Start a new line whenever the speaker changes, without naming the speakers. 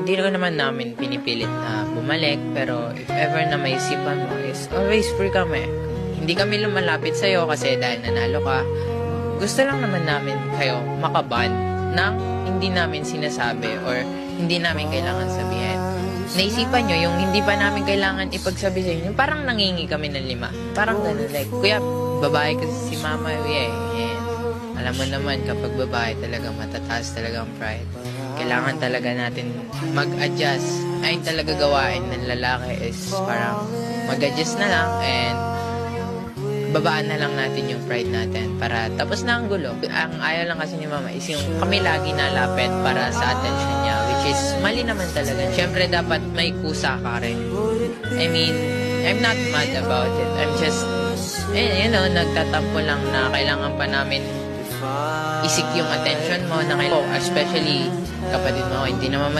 hindi ko naman namin pinipilit na bumalik, pero if ever na may isipan mo is always free kami. Hindi kami lumalapit sa'yo kasi dahil nanalo ka. Gusto lang naman namin kayo makaband ng hindi namin sinasabi or hindi namin kailangan sabihin. Naisipan nyo, yung hindi pa namin kailangan ipagsabi sa inyo, parang nangingi kami ng 5. Parang gano'n, like, kuya, babae kasi si mama, and alam mo naman, kapag babae talaga matataas talaga ang pride. Kailangan talaga natin mag-adjust. Ayun talaga gawain ng lalaki is parang mag-adjust na lang and babaan na lang natin yung pride natin para tapos na ang gulo. Ang ayaw lang kasi ni mama is yung kami lagi nalapit para sa attention niya, which is mali naman talaga. Siyempre dapat may kusa ka rin. I mean, I'm not mad about it. I'm just, nagtatampo lang na kailangan pa namin isik yung attention mo na especially kapatid mo, hindi naman